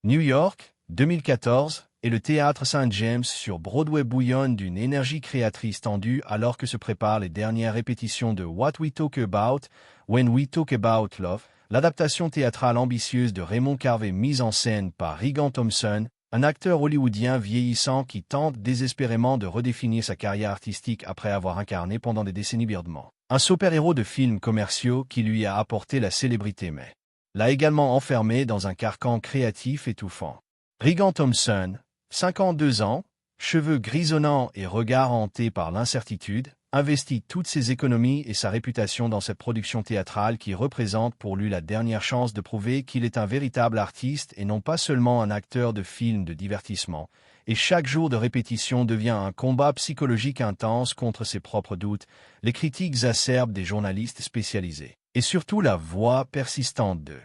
New York, 2014, et le théâtre St. James sur Broadway bouillonne d'une énergie créatrice tendue alors que se préparent les dernières répétitions de What We Talk About, When We Talk About Love, l'adaptation théâtrale ambitieuse de Raymond Carver mise en scène par Regan Thompson, un acteur hollywoodien vieillissant qui tente désespérément de redéfinir sa carrière artistique après avoir incarné pendant des décennies Birdman. Un super-héros de films commerciaux qui lui a apporté la célébrité mais l'a également enfermé dans un carcan créatif étouffant. Regan Thompson, 52 ans, cheveux grisonnants et regard hanté par l'incertitude, investit toutes ses économies et sa réputation dans cette production théâtrale qui représente pour lui la dernière chance de prouver qu'il est un véritable artiste et non pas seulement un acteur de films de divertissement, et chaque jour de répétition devient un combat psychologique intense contre ses propres doutes, les critiques acerbes des journalistes spécialisés, et surtout la voix persistante de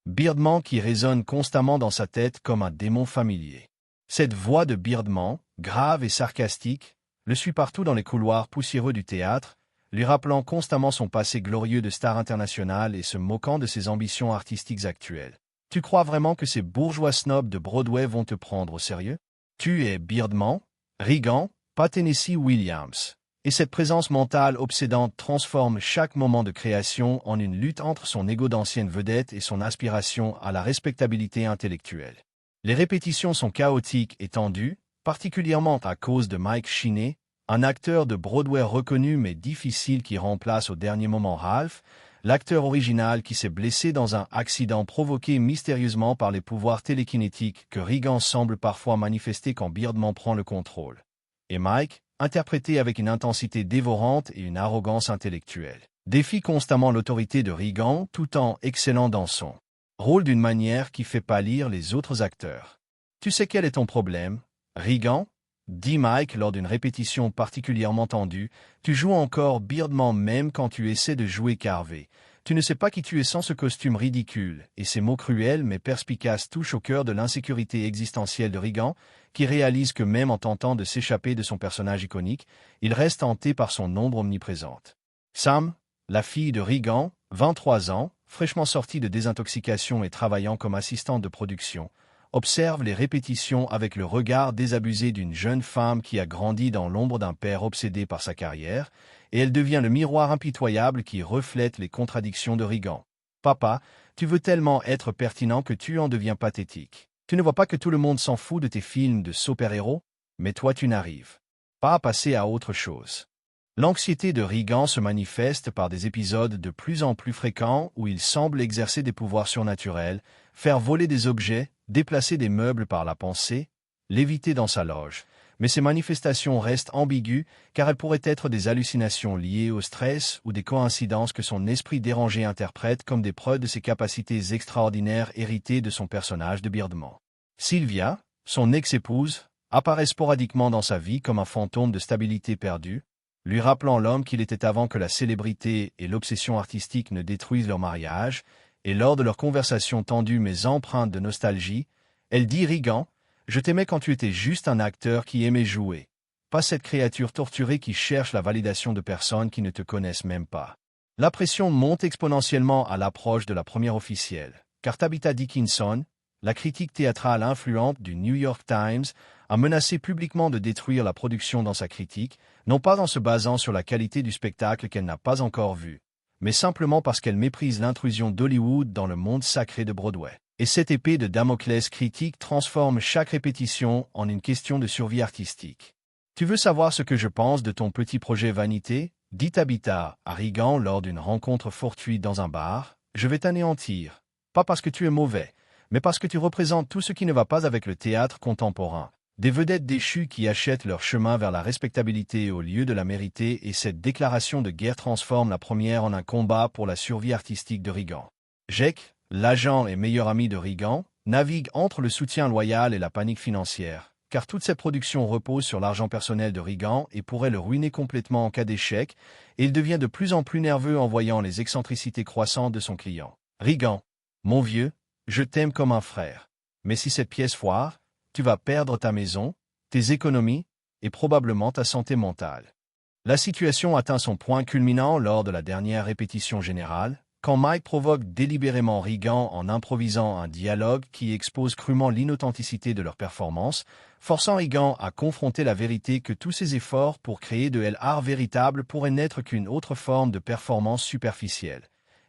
Birdman qui résonne constamment dans sa tête comme un démon familier. Cette voix de Birdman, grave et sarcastique, le suit partout dans les couloirs poussiéreux du théâtre, lui rappelant constamment son passé glorieux de star internationale et se moquant de ses ambitions artistiques actuelles. Tu crois vraiment que ces bourgeois snobs de Broadway vont te prendre au sérieux? Tu es Birdman, Regan, pas Tennessee Williams. Et cette présence mentale obsédante transforme chaque moment de création en une lutte entre son ego d'ancienne vedette et son aspiration à la respectabilité intellectuelle. Les répétitions sont chaotiques et tendues, particulièrement à cause de Mike Sheeney, un acteur de Broadway reconnu mais difficile qui remplace au dernier moment Ralph, l'acteur original qui s'est blessé dans un accident provoqué mystérieusement par les pouvoirs télékinétiques que Regan semble parfois manifester quand Birdman prend le contrôle. Et Mike, interprété avec une intensité dévorante et une arrogance intellectuelle, défie constamment l'autorité de Regan tout en excellant dans son rôle d'une manière qui fait pâlir les autres acteurs. Tu sais quel est ton problème, Regan? Dit Mike lors d'une répétition particulièrement tendue, tu joues encore Birdman même quand tu essaies de jouer Carver. Tu ne sais pas qui tu es sans ce costume ridicule, et ces mots cruels mais perspicaces touchent au cœur de l'insécurité existentielle de Regan, qui réalise que même en tentant de s'échapper de son personnage iconique, il reste hanté par son ombre omniprésente. Sam, la fille de Regan, 23 ans, fraîchement sortie de désintoxication et travaillant comme assistante de production, observe les répétitions avec le regard désabusé d'une jeune femme qui a grandi dans l'ombre d'un père obsédé par sa carrière, et elle devient le miroir impitoyable qui reflète les contradictions de Regan. Papa, tu veux tellement être pertinent que tu en deviens pathétique. Tu ne vois pas que tout le monde s'en fout de tes films de super-héros? Mais toi tu n'arrives pas à passer à autre chose. L'anxiété de Regan se manifeste par des épisodes de plus en plus fréquents où il semble exercer des pouvoirs surnaturels, faire voler des objets, déplacer des meubles par la pensée, léviter dans sa loge. Mais ces manifestations restent ambiguës car elles pourraient être des hallucinations liées au stress ou des coïncidences que son esprit dérangé interprète comme des preuves de ses capacités extraordinaires héritées de son personnage de Birdman. Sylvia, son ex-épouse, apparaît sporadiquement dans sa vie comme un fantôme de stabilité perdue, lui rappelant l'homme qu'il était avant que la célébrité et l'obsession artistique ne détruisent leur mariage, et lors de leur conversation tendue mais empreinte de nostalgie, elle dit « Regan, je t'aimais quand tu étais juste un acteur qui aimait jouer, pas cette créature torturée qui cherche la validation de personnes qui ne te connaissent même pas. » La pression monte exponentiellement à l'approche de la première officielle, car Tabitha Dickinson, la critique théâtrale influente du New York Times, a menacé publiquement de détruire la production dans sa critique, non pas en se basant sur la qualité du spectacle qu'elle n'a pas encore vu, mais simplement parce qu'elle méprise l'intrusion d'Hollywood dans le monde sacré de Broadway. Et cette épée de Damoclès critique transforme chaque répétition en une question de survie artistique. Tu veux savoir ce que je pense de ton petit projet Vanité? Dit Tabitha à Regan lors d'une rencontre fortuite dans un bar. Je vais t'anéantir. Pas parce que tu es mauvais, mais parce que tu représentes tout ce qui ne va pas avec le théâtre contemporain. Des vedettes déchues qui achètent leur chemin vers la respectabilité au lieu de la mériter, et cette déclaration de guerre transforme la première en un combat pour la survie artistique de Regan. Jake, l'agent et meilleur ami de Regan, navigue entre le soutien loyal et la panique financière, car toute cette production repose sur l'argent personnel de Regan et pourrait le ruiner complètement en cas d'échec, et il devient de plus en plus nerveux en voyant les excentricités croissantes de son client. Regan, mon vieux, je t'aime comme un frère. Mais si cette pièce foire, tu vas perdre ta maison, tes économies et probablement ta santé mentale. La situation atteint son point culminant lors de la dernière répétition générale, Quand Mike provoque délibérément Regan en improvisant un dialogue qui expose crûment l'inauthenticité de leur performance, forçant Regan à confronter la vérité que tous ses efforts pour créer de l'art véritable pourraient n'être qu'une autre forme de performance superficielle.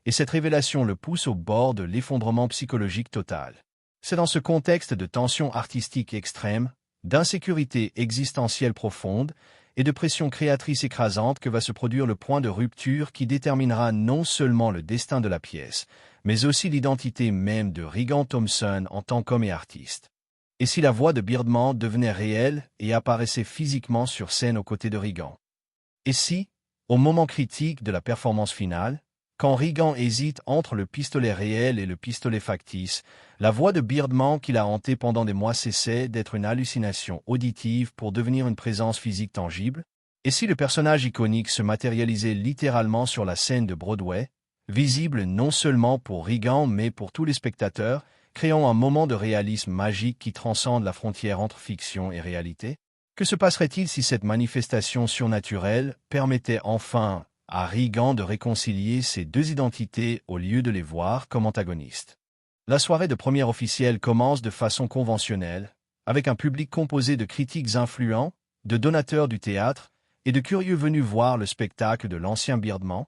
Et cette révélation le pousse au bord de l'effondrement psychologique total. C'est dans ce contexte de tension artistique extrême, d'insécurité existentielle profonde, et de pression créatrice écrasante que va se produire le point de rupture qui déterminera non seulement le destin de la pièce, mais aussi l'identité même de Regan Thompson en tant qu'homme et artiste. Et si la voix de Birdman devenait réelle et apparaissait physiquement sur scène aux côtés de Regan? Et si, au moment critique de la performance finale, quand Regan hésite entre le pistolet réel et le pistolet factice, la voix de Birdman qu'il a hantée pendant des mois cessait d'être une hallucination auditive pour devenir une présence physique tangible? Et si le personnage iconique se matérialisait littéralement sur la scène de Broadway, visible non seulement pour Regan mais pour tous les spectateurs, créant un moment de réalisme magique qui transcende la frontière entre fiction et réalité? Que se passerait-il si cette manifestation surnaturelle permettait enfin à Regan de réconcilier ces deux identités au lieu de les voir comme antagonistes? La soirée de première officielle commence de façon conventionnelle, avec un public composé de critiques influents, de donateurs du théâtre et de curieux venus voir le spectacle de l'ancien Birdman.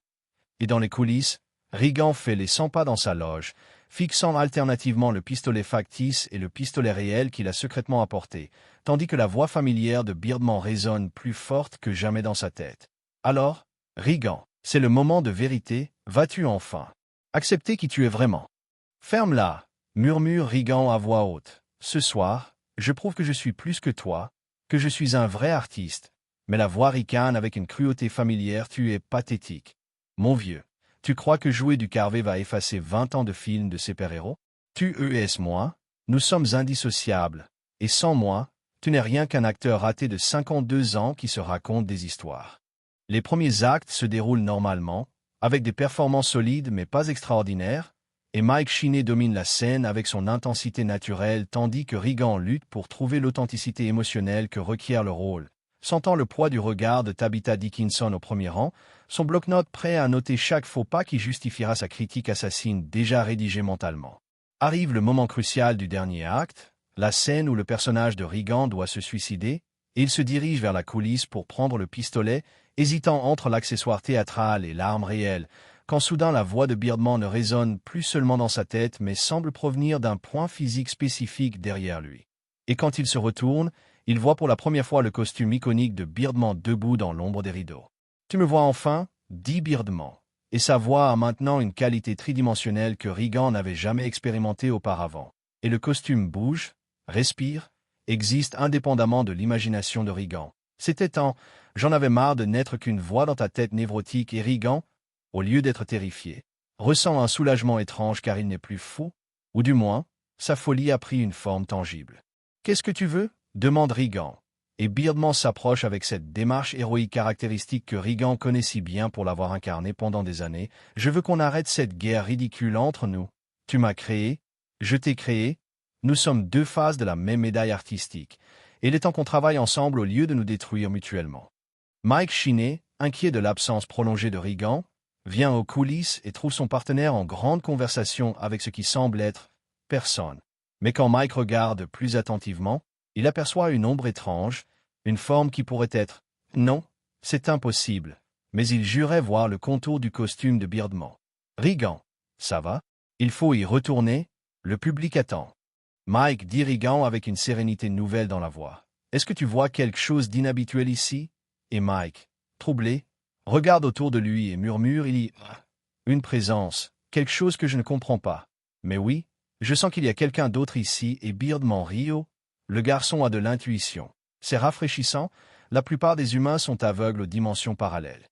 Et dans les coulisses, Regan fait les 100 pas dans sa loge, fixant alternativement le pistolet factice et le pistolet réel qu'il a secrètement apporté, tandis que la voix familière de Birdman résonne plus forte que jamais dans sa tête. Alors, Regan, c'est le moment de vérité, vas-tu enfin accepter qui tu es vraiment? Ferme-la, murmure Regan à voix haute. Ce soir, je prouve que je suis plus que toi, que je suis un vrai artiste. Mais la voix ricane avec une cruauté familière, tu es pathétique. Mon vieux, tu crois que jouer du Carvé va effacer 20 ans de films de super-héros? Moi, nous sommes indissociables, et sans moi, tu n'es rien qu'un acteur raté de 52 ans qui se raconte des histoires. Les premiers actes se déroulent normalement, avec des performances solides mais pas extraordinaires, et Mike Sheeney domine la scène avec son intensité naturelle tandis que Regan lutte pour trouver l'authenticité émotionnelle que requiert le rôle. Sentant le poids du regard de Tabitha Dickinson au premier rang, son bloc-notes prêt à noter chaque faux pas qui justifiera sa critique assassine déjà rédigée mentalement. Arrive le moment crucial du dernier acte, la scène où le personnage de Regan doit se suicider, et il se dirige vers la coulisse pour prendre le pistolet, hésitant entre l'accessoire théâtral et l'arme réelle, quand soudain la voix de Birdman ne résonne plus seulement dans sa tête mais semble provenir d'un point physique spécifique derrière lui. Et quand il se retourne, il voit pour la première fois le costume iconique de Birdman debout dans l'ombre des rideaux. « Tu me vois enfin » dit Birdman, et sa voix a maintenant une qualité tridimensionnelle que Regan n'avait jamais expérimentée auparavant. Et le costume bouge, respire, existe indépendamment de l'imagination de Regan. C'était en « J'en avais marre de n'être qu'une voix dans ta tête névrotique » et Regan, au lieu d'être terrifié, ressent un soulagement étrange car il n'est plus fou, ou du moins, sa folie a pris une forme tangible. « Qu'est-ce que tu veux » demande Regan, et Birdman s'approche avec cette démarche héroïque caractéristique que Regan connaît si bien pour l'avoir incarnée pendant des années. « Je veux qu'on arrête cette guerre ridicule entre nous. Tu m'as créé, je t'ai créé, nous sommes deux faces de la même médaille artistique, et il est temps qu'on travaille ensemble au lieu de nous détruire mutuellement. » Mike Sheeney, inquiet de l'absence prolongée de Regan, vient aux coulisses et trouve son partenaire en grande conversation avec ce qui semble être personne. Mais quand Mike regarde plus attentivement, il aperçoit une ombre étrange, une forme qui pourrait être « Non, c'est impossible », mais il jurait voir le contour du costume de Birdman. « Regan, ça va? Il faut y retourner, le public attend. » Mike dit Regan avec une sérénité nouvelle dans la voix. « Est-ce que tu vois quelque chose d'inhabituel ici ?» Et Mike, troublé, regarde autour de lui et murmure, il y a une présence, quelque chose que je ne comprends pas. Mais oui, je sens qu'il y a quelqu'un d'autre ici et Birdman Rio, le garçon a de l'intuition. C'est rafraîchissant, la plupart des humains sont aveugles aux dimensions parallèles.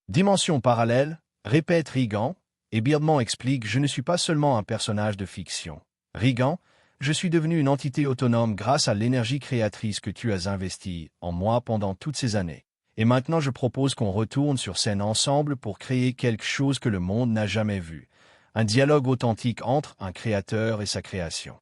Dimension parallèle, répète Regan, et Birdman explique, je ne suis pas seulement un personnage de fiction. Regan, je suis devenu une entité autonome grâce à l'énergie créatrice que tu as investie en moi pendant toutes ces années. Et maintenant je propose qu'on retourne sur scène ensemble pour créer quelque chose que le monde n'a jamais vu. Un dialogue authentique entre un créateur et sa création.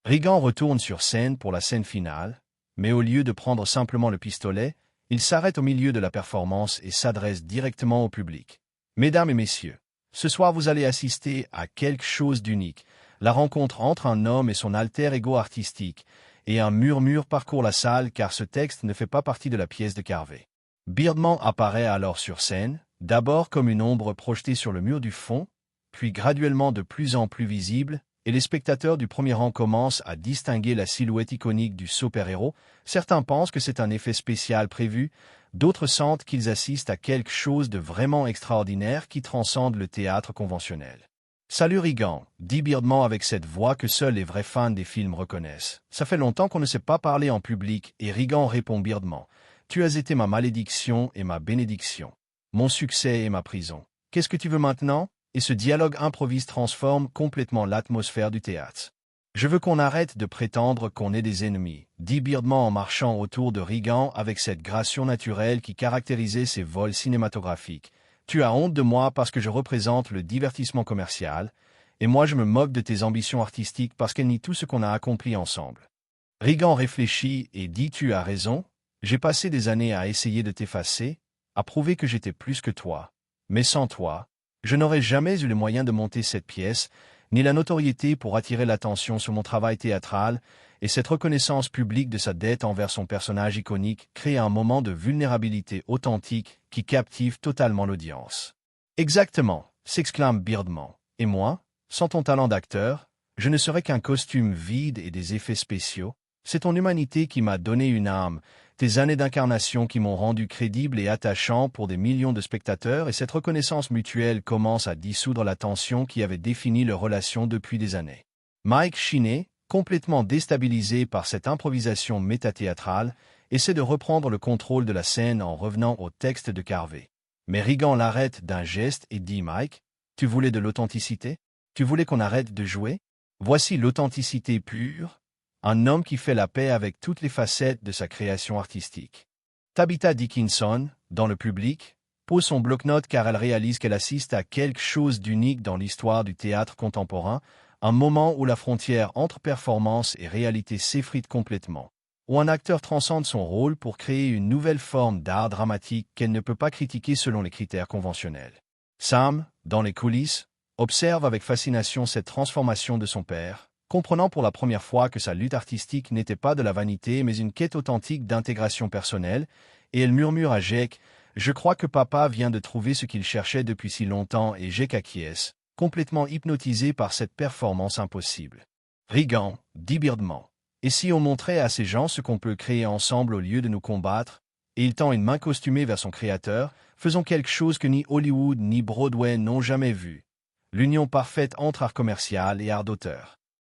Regan retourne sur scène pour la scène finale, mais au lieu de prendre simplement le pistolet, il s'arrête au milieu de la performance et s'adresse directement au public. « Mesdames et messieurs, Ce soir vous allez assister à quelque chose d'unique. La rencontre entre un homme et son alter ego artistique, et un murmure parcourt la salle car ce texte ne fait pas partie de la pièce de Carvey. Birdman apparaît alors sur scène, d'abord comme une ombre projetée sur le mur du fond, puis graduellement de plus en plus visible, et les spectateurs du premier rang commencent à distinguer la silhouette iconique du super-héros. Certains pensent que c'est un effet spécial prévu, d'autres sentent qu'ils assistent à quelque chose de vraiment extraordinaire qui transcende le théâtre conventionnel. Salut Regan, dit Birdman avec cette voix que seuls les vrais fans des films reconnaissent. Ça fait longtemps qu'on ne s'est pas parlé en public, et Regan répond Birdman. Tu as été ma malédiction et ma bénédiction, mon succès et ma prison. Qu'est-ce que tu veux maintenant? Et ce dialogue improvise transforme complètement l'atmosphère du théâtre. Je veux qu'on arrête de prétendre qu'on est des ennemis, dit Birdman en marchant autour de Regan avec cette grâce surnaturelle qui caractérisait ses vols cinématographiques. Tu as honte de moi parce que je représente le divertissement commercial, et moi je me moque de tes ambitions artistiques parce qu'elles nient tout ce qu'on a accompli ensemble. Regan réfléchit et dit tu as raison, j'ai passé des années à essayer de t'effacer, à prouver que j'étais plus que toi. Mais sans toi, je n'aurais jamais eu les moyens de monter cette pièce, ni la notoriété pour attirer l'attention sur mon travail théâtral, et cette reconnaissance publique de sa dette envers son personnage iconique crée un moment de vulnérabilité authentique qui captive totalement l'audience. Exactement, s'exclame Birdman. Et moi, sans ton talent d'acteur, je ne serais qu'un costume vide et des effets spéciaux. C'est ton humanité qui m'a donné une âme, tes années d'incarnation qui m'ont rendu crédible et attachant pour des millions de spectateurs, et cette reconnaissance mutuelle commence à dissoudre la tension qui avait défini leur relation depuis des années. Mike Sheeney, complètement déstabilisé par cette improvisation métathéâtrale, essaie de reprendre le contrôle de la scène en revenant au texte de Carvey. Mais Regan l'arrête d'un geste et dit « Mike, tu voulais de l'authenticité? Tu voulais qu'on arrête de jouer? Voici l'authenticité pure. » Un homme qui fait la paix avec toutes les facettes de sa création artistique. Tabitha Dickinson, dans le public, pose son bloc-notes car elle réalise qu'elle assiste à quelque chose d'unique dans l'histoire du théâtre contemporain, un moment où la frontière entre performance et réalité s'effrite complètement, où un acteur transcende son rôle pour créer une nouvelle forme d'art dramatique qu'elle ne peut pas critiquer selon les critères conventionnels. Sam, dans les coulisses, observe avec fascination cette transformation de son père, comprenant pour la première fois que sa lutte artistique n'était pas de la vanité mais une quête authentique d'intégration personnelle, et elle murmure à Jake « Je crois que papa vient de trouver ce qu'il cherchait depuis si longtemps » et Jake acquiesce, complètement hypnotisé par cette performance impossible. Regan, dit Birdman. Et si on montrait à ces gens ce qu'on peut créer ensemble au lieu de nous combattre? Et il tend une main costumée vers son créateur, faisons quelque chose que ni Hollywood ni Broadway n'ont jamais vu. L'union parfaite entre art commercial et art d'auteur.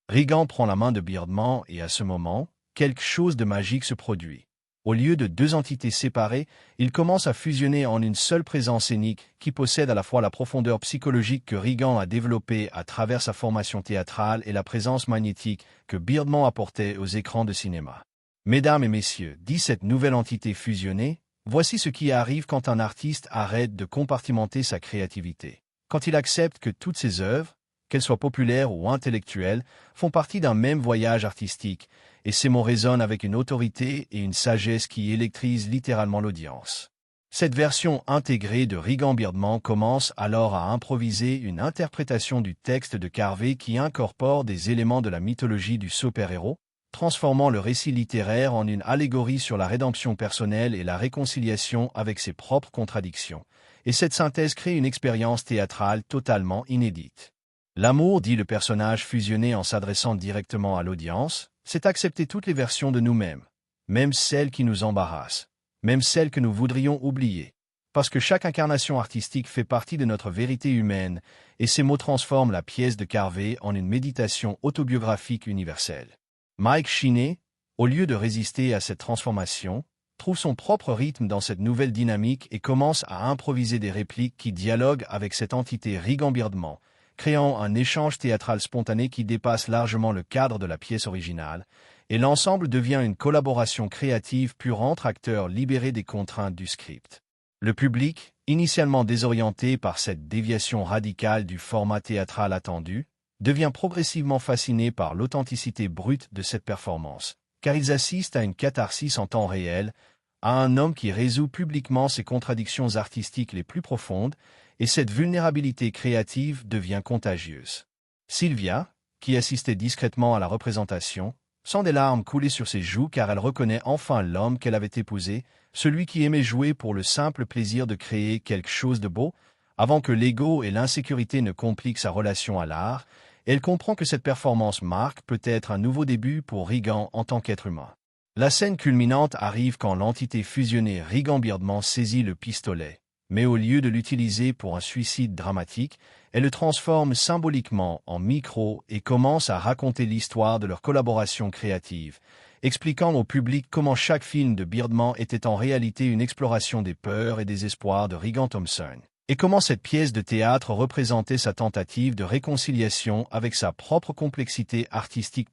Regan prend la main de Birdman et à ce moment, quelque chose de magique se produit. Au lieu de deux entités séparées, ils commencent à fusionner en une seule présence scénique qui possède à la fois la profondeur psychologique que Regan a développée à travers sa formation théâtrale et la présence magnétique que Birdman apportait aux écrans de cinéma. Mesdames et messieurs, dit cette nouvelle entité fusionnée, voici ce qui arrive quand un artiste arrête de compartimenter sa créativité. Quand il accepte que toutes ses œuvres, qu'elles soient populaires ou intellectuelles, font partie d'un même voyage artistique, et ces mots résonnent avec une autorité et une sagesse qui électrisent littéralement l'audience. Cette version intégrée de Regan Birdman commence alors à improviser une interprétation du texte de Carvey qui incorpore des éléments de la mythologie du super-héros, transformant le récit littéraire en une allégorie sur la rédemption personnelle et la réconciliation avec ses propres contradictions, et cette synthèse crée une expérience théâtrale totalement inédite. L'amour, dit le personnage fusionné en s'adressant directement à l'audience, c'est accepter toutes les versions de nous-mêmes, même celles qui nous embarrassent, même celles que nous voudrions oublier, parce que chaque incarnation artistique fait partie de notre vérité humaine, et ces mots transforment la pièce de Carvey en une méditation autobiographique universelle. Mike Sheeney, au lieu de résister à cette transformation, trouve son propre rythme dans cette nouvelle dynamique et commence à improviser des répliques qui dialoguent avec cette entité Regan Birdman, créant un échange théâtral spontané qui dépasse largement le cadre de la pièce originale, et l'ensemble devient une collaboration créative pure entre acteurs libérés des contraintes du script. Le public, initialement désorienté par cette déviation radicale du format théâtral attendu, devient progressivement fasciné par l'authenticité brute de cette performance, car ils assistent à une catharsis en temps réel, à un homme qui résout publiquement ses contradictions artistiques les plus profondes, et cette vulnérabilité créative devient contagieuse. Sylvia, qui assistait discrètement à la représentation, sent des larmes couler sur ses joues car elle reconnaît enfin l'homme qu'elle avait épousé, celui qui aimait jouer pour le simple plaisir de créer quelque chose de beau, avant que l'ego et l'insécurité ne compliquent sa relation à l'art. Elle comprend que cette performance marque peut-être un nouveau début pour Regan en tant qu'être humain. La scène culminante arrive quand l'entité fusionnée Regan Beardman saisit le pistolet, mais au lieu de l'utiliser pour un suicide dramatique, elle le transforme symboliquement en micro et commence à raconter l'histoire de leur collaboration créative, expliquant au public comment chaque film de Beardman était en réalité une exploration des peurs et des espoirs de Regan Thompson, et comment cette pièce de théâtre représentait sa tentative de réconciliation avec sa propre complexité artistique.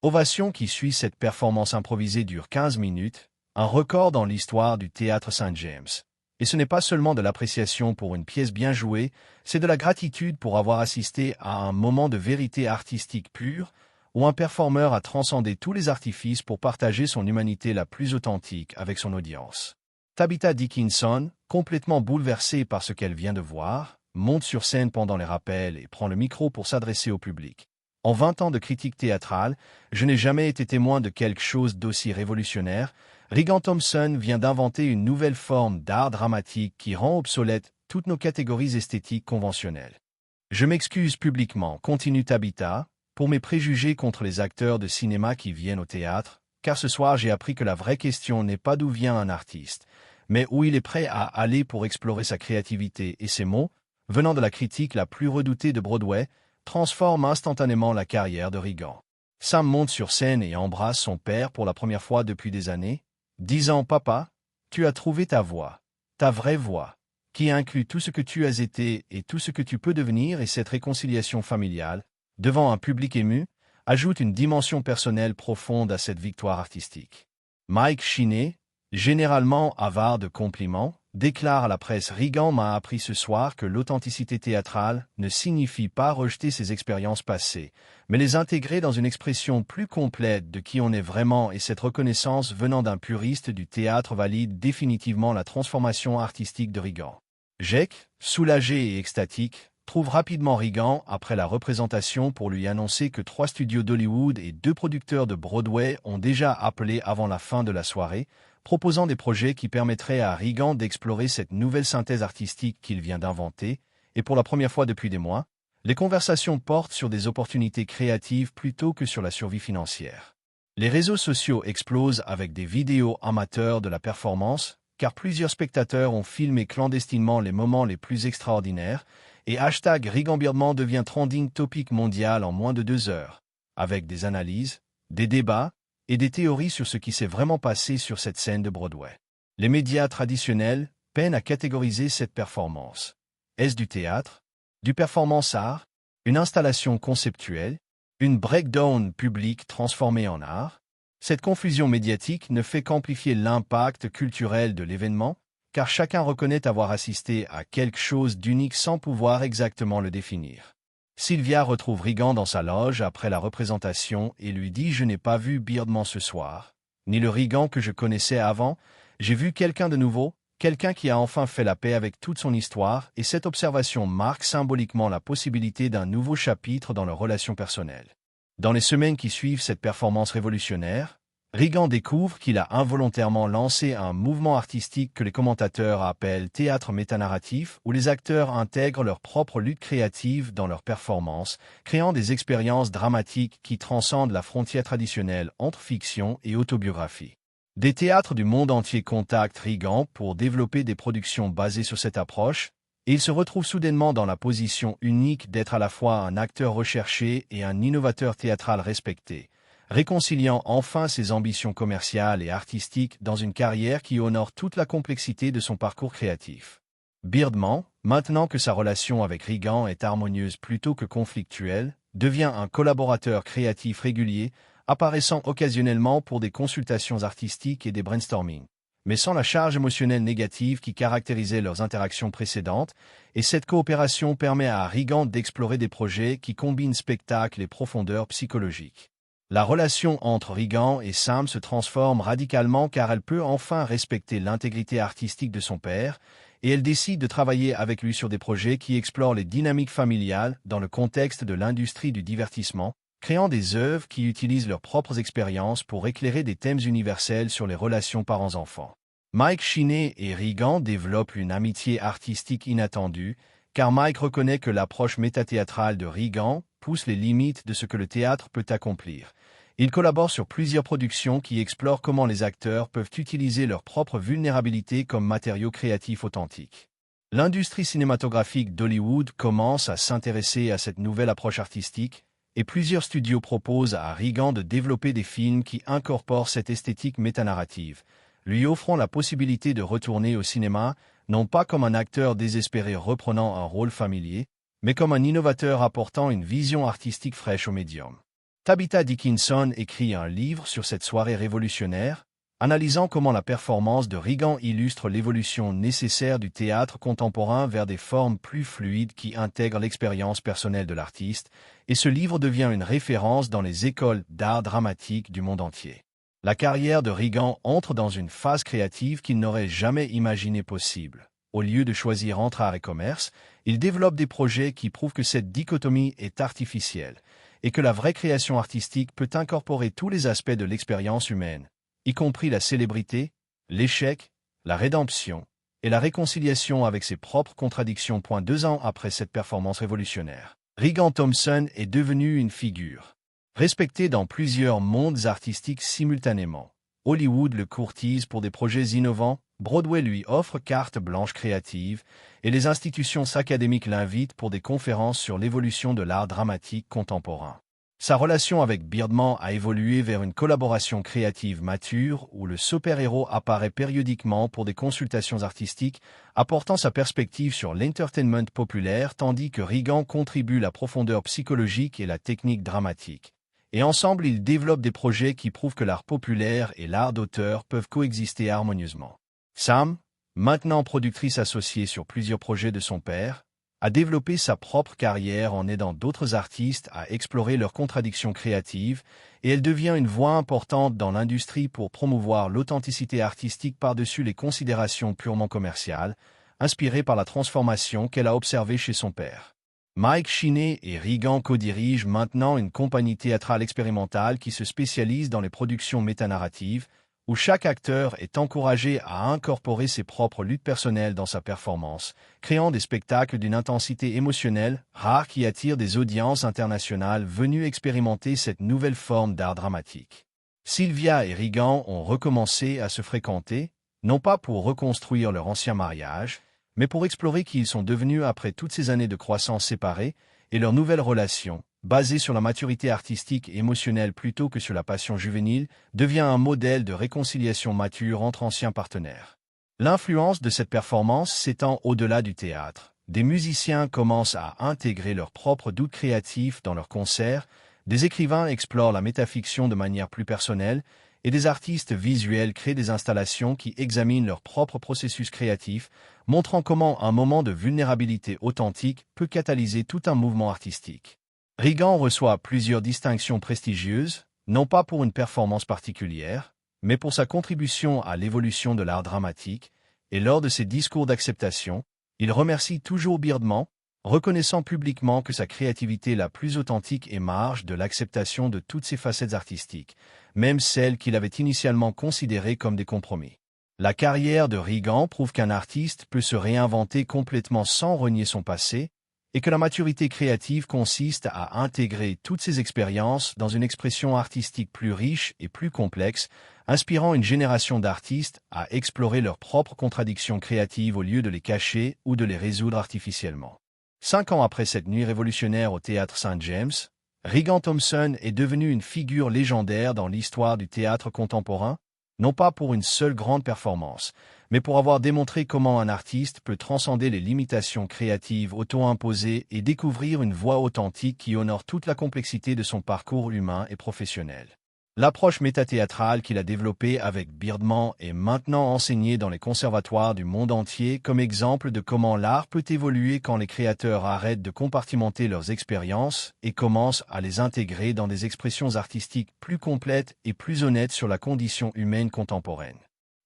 Ovation qui suit cette performance improvisée dure 15 minutes, un record dans l'histoire du théâtre St. James. Et ce n'est pas seulement de l'appréciation pour une pièce bien jouée, c'est de la gratitude pour avoir assisté à un moment de vérité artistique pure, où un performeur a transcendé tous les artifices pour partager son humanité la plus authentique avec son audience. Tabitha Dickinson, complètement bouleversée par ce qu'elle vient de voir, monte sur scène pendant les rappels et prend le micro pour s'adresser au public. En 20 ans de critique théâtrale, je n'ai jamais été témoin de quelque chose d'aussi révolutionnaire. Regan Thompson vient d'inventer une nouvelle forme d'art dramatique qui rend obsolète toutes nos catégories esthétiques conventionnelles. Je m'excuse publiquement, continue Tabitha, pour mes préjugés contre les acteurs de cinéma qui viennent au théâtre, car ce soir j'ai appris que la vraie question n'est pas d'où vient un artiste, mais où il est prêt à aller pour explorer sa créativité, et ces mots, venant de la critique la plus redoutée de Broadway, transforment instantanément la carrière de Regan. Sam monte sur scène et embrasse son père pour la première fois depuis des années, disant « Papa, tu as trouvé ta voix, ta vraie voix, qui inclut tout ce que tu as été et tout ce que tu peux devenir, et cette réconciliation familiale, devant un public ému, ajoute une dimension personnelle profonde à cette victoire artistique. » Mike Sheeney, généralement avare de compliments, déclare à la presse « Regan m'a appris ce soir que l'authenticité théâtrale ne signifie pas rejeter ses expériences passées, mais les intégrer dans une expression plus complète de qui on est vraiment, et cette reconnaissance venant d'un puriste du théâtre valide définitivement la transformation artistique de Regan. » Jake, soulagé et extatique, trouve rapidement Regan après la représentation pour lui annoncer que 3 studios d'Hollywood et 2 producteurs de Broadway ont déjà appelé avant la fin de la soirée, proposant des projets qui permettraient à Regan d'explorer cette nouvelle synthèse artistique qu'il vient d'inventer, et pour la première fois depuis des mois, les conversations portent sur des opportunités créatives plutôt que sur la survie financière. Les réseaux sociaux explosent avec des vidéos amateurs de la performance, car plusieurs spectateurs ont filmé clandestinement les moments les plus extraordinaires, et #Regan Beardman devient trending topic mondial en moins de 2 heures, avec des analyses, des débats, et des théories sur ce qui s'est vraiment passé sur cette scène de Broadway. Les médias traditionnels peinent à catégoriser cette performance. Est-ce du théâtre, du performance art, une installation conceptuelle, une breakdown publique transformée en art? Cette confusion médiatique ne fait qu'amplifier l'impact culturel de l'événement, car chacun reconnaît avoir assisté à quelque chose d'unique sans pouvoir exactement le définir. Sylvia retrouve Regan dans sa loge après la représentation et lui dit « Je n'ai pas vu Beardman ce soir, ni le Regan que je connaissais avant, j'ai vu quelqu'un de nouveau, quelqu'un qui a enfin fait la paix avec toute son histoire, et cette observation marque symboliquement la possibilité d'un nouveau chapitre dans leur relation personnelle. » Dans les semaines qui suivent cette performance révolutionnaire, Regan découvre qu'il a involontairement lancé un mouvement artistique que les commentateurs appellent théâtre métanarratif, où les acteurs intègrent leur propre lutte créative dans leurs performances, créant des expériences dramatiques qui transcendent la frontière traditionnelle entre fiction et autobiographie. Des théâtres du monde entier contactent Regan pour développer des productions basées sur cette approche, et il se retrouve soudainement dans la position unique d'être à la fois un acteur recherché et un innovateur théâtral respecté, réconciliant enfin ses ambitions commerciales et artistiques dans une carrière qui honore toute la complexité de son parcours créatif. Beardman, maintenant que sa relation avec Regan est harmonieuse plutôt que conflictuelle, devient un collaborateur créatif régulier, apparaissant occasionnellement pour des consultations artistiques et des brainstorming, mais sans la charge émotionnelle négative qui caractérisait leurs interactions précédentes, et cette coopération permet à Regan d'explorer des projets qui combinent spectacle et profondeur psychologique. La relation entre Regan et Sam se transforme radicalement car elle peut enfin respecter l'intégrité artistique de son père, et elle décide de travailler avec lui sur des projets qui explorent les dynamiques familiales dans le contexte de l'industrie du divertissement, créant des œuvres qui utilisent leurs propres expériences pour éclairer des thèmes universels sur les relations parents-enfants. Mike Sheeney et Regan développent une amitié artistique inattendue, car Mike reconnaît que l'approche métathéâtrale de Regan pousse les limites de ce que le théâtre peut accomplir. Ils collaborent sur plusieurs productions qui explorent comment les acteurs peuvent utiliser leur propre vulnérabilité comme matériau créatif authentique. L'industrie cinématographique d'Hollywood commence à s'intéresser à cette nouvelle approche artistique, et plusieurs studios proposent à Regan de développer des films qui incorporent cette esthétique métanarrative, lui offrant la possibilité de retourner au cinéma, non pas comme un acteur désespéré reprenant un rôle familier, mais comme un innovateur apportant une vision artistique fraîche au médium. Tabitha Dickinson écrit un livre sur cette soirée révolutionnaire, analysant comment la performance de Regan illustre l'évolution nécessaire du théâtre contemporain vers des formes plus fluides qui intègrent l'expérience personnelle de l'artiste, et ce livre devient une référence dans les écoles d'art dramatique du monde entier. La carrière de Regan entre dans une phase créative qu'il n'aurait jamais imaginé possible. Au lieu de choisir entre art et commerce, il développe des projets qui prouvent que cette dichotomie est artificielle, et que la vraie création artistique peut incorporer tous les aspects de l'expérience humaine, y compris la célébrité, l'échec, la rédemption et la réconciliation avec ses propres contradictions. 2 ans après cette performance révolutionnaire, Regan Thompson est devenu une figure respectée dans plusieurs mondes artistiques simultanément. Hollywood le courtise pour des projets innovants, Broadway lui offre carte blanche créative, et les institutions académiques l'invitent pour des conférences sur l'évolution de l'art dramatique contemporain. Sa relation avec Birdman a évolué vers une collaboration créative mature où le super-héros apparaît périodiquement pour des consultations artistiques, apportant sa perspective sur l'entertainment populaire tandis que Regan contribue la profondeur psychologique et la technique dramatique. Et ensemble, ils développent des projets qui prouvent que l'art populaire et l'art d'auteur peuvent coexister harmonieusement. Sam, maintenant productrice associée sur plusieurs projets de son père, a développé sa propre carrière en aidant d'autres artistes à explorer leurs contradictions créatives, et elle devient une voix importante dans l'industrie pour promouvoir l'authenticité artistique par-dessus les considérations purement commerciales, inspirée par la transformation qu'elle a observée chez son père. Mike Sheeney et Regan co-dirigent maintenant une compagnie théâtrale expérimentale qui se spécialise dans les productions métanarratives, où chaque acteur est encouragé à incorporer ses propres luttes personnelles dans sa performance, créant des spectacles d'une intensité émotionnelle rare qui attirent des audiences internationales venues expérimenter cette nouvelle forme d'art dramatique. Sylvia et Regan ont recommencé à se fréquenter, non pas pour reconstruire leur ancien mariage, mais pour explorer qui ils sont devenus après toutes ces années de croissance séparée et leur nouvelle relation, basée sur la maturité artistique et émotionnelle plutôt que sur la passion juvénile, devient un modèle de réconciliation mature entre anciens partenaires. L'influence de cette performance s'étend au-delà du théâtre. Des musiciens commencent à intégrer leurs propres doutes créatifs dans leurs concerts, des écrivains explorent la métafiction de manière plus personnelle, et des artistes visuels créent des installations qui examinent leur propre processus créatif, montrant comment un moment de vulnérabilité authentique peut catalyser tout un mouvement artistique. Regan reçoit plusieurs distinctions prestigieuses, non pas pour une performance particulière, mais pour sa contribution à l'évolution de l'art dramatique, et lors de ses discours d'acceptation, il remercie toujours Birdman, reconnaissant publiquement que sa créativité la plus authentique émerge de l'acceptation de toutes ses facettes artistiques, même celles qu'il avait initialement considérées comme des compromis. La carrière de Regan prouve qu'un artiste peut se réinventer complètement sans renier son passé, et que la maturité créative consiste à intégrer toutes ces expériences dans une expression artistique plus riche et plus complexe, inspirant une génération d'artistes à explorer leurs propres contradictions créatives au lieu de les cacher ou de les résoudre artificiellement. 5 ans après cette nuit révolutionnaire au théâtre St. James, Regan Thompson est devenu une figure légendaire dans l'histoire du théâtre contemporain, non pas pour une seule grande performance, mais pour avoir démontré comment un artiste peut transcender les limitations créatives auto-imposées et découvrir une voix authentique qui honore toute la complexité de son parcours humain et professionnel. L'approche métathéâtrale qu'il a développée avec Birdman est maintenant enseignée dans les conservatoires du monde entier comme exemple de comment l'art peut évoluer quand les créateurs arrêtent de compartimenter leurs expériences et commencent à les intégrer dans des expressions artistiques plus complètes et plus honnêtes sur la condition humaine contemporaine.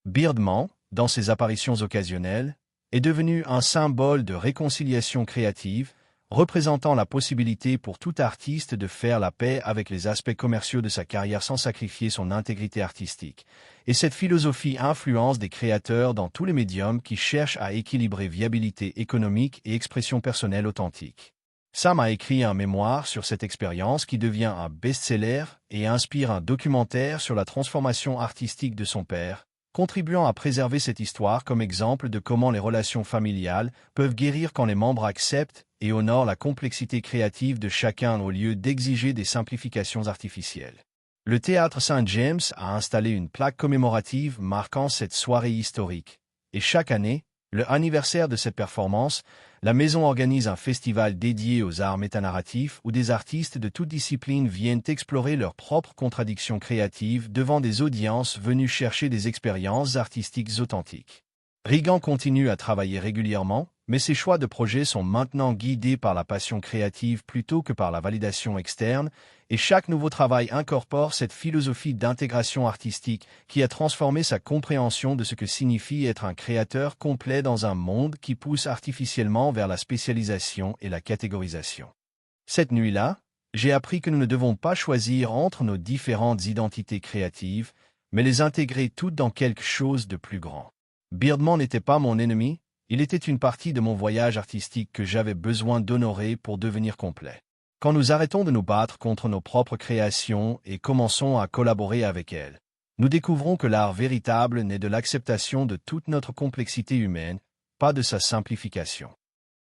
Birdman, dans ses apparitions occasionnelles, est devenu un symbole de réconciliation créative, représentant la possibilité pour tout artiste de faire la paix avec les aspects commerciaux de sa carrière sans sacrifier son intégrité artistique. Et cette philosophie influence des créateurs dans tous les médiums qui cherchent à équilibrer viabilité économique et expression personnelle authentique. Sam a écrit un mémoire sur cette expérience qui devient un best-seller et inspire un documentaire sur la transformation artistique de son père, contribuant à préserver cette histoire comme exemple de comment les relations familiales peuvent guérir quand les membres acceptent et honorent la complexité créative de chacun au lieu d'exiger des simplifications artificielles. Le Théâtre St. James a installé une plaque commémorative marquant cette soirée historique, et chaque année, le anniversaire de cette performance, la maison organise un festival dédié aux arts métanarratifs où des artistes de toutes disciplines viennent explorer leurs propres contradictions créatives devant des audiences venues chercher des expériences artistiques authentiques. Regan continue à travailler régulièrement, mais ses choix de projets sont maintenant guidés par la passion créative plutôt que par la validation externe, et chaque nouveau travail incorpore cette philosophie d'intégration artistique qui a transformé sa compréhension de ce que signifie être un créateur complet dans un monde qui pousse artificiellement vers la spécialisation et la catégorisation. Cette nuit-là, j'ai appris que nous ne devons pas choisir entre nos différentes identités créatives, mais les intégrer toutes dans quelque chose de plus grand. Birdman n'était pas mon ennemi, il était une partie de mon voyage artistique que j'avais besoin d'honorer pour devenir complet. Quand nous arrêtons de nous battre contre nos propres créations et commençons à collaborer avec elles, nous découvrons que l'art véritable naît de l'acceptation de toute notre complexité humaine, pas de sa simplification.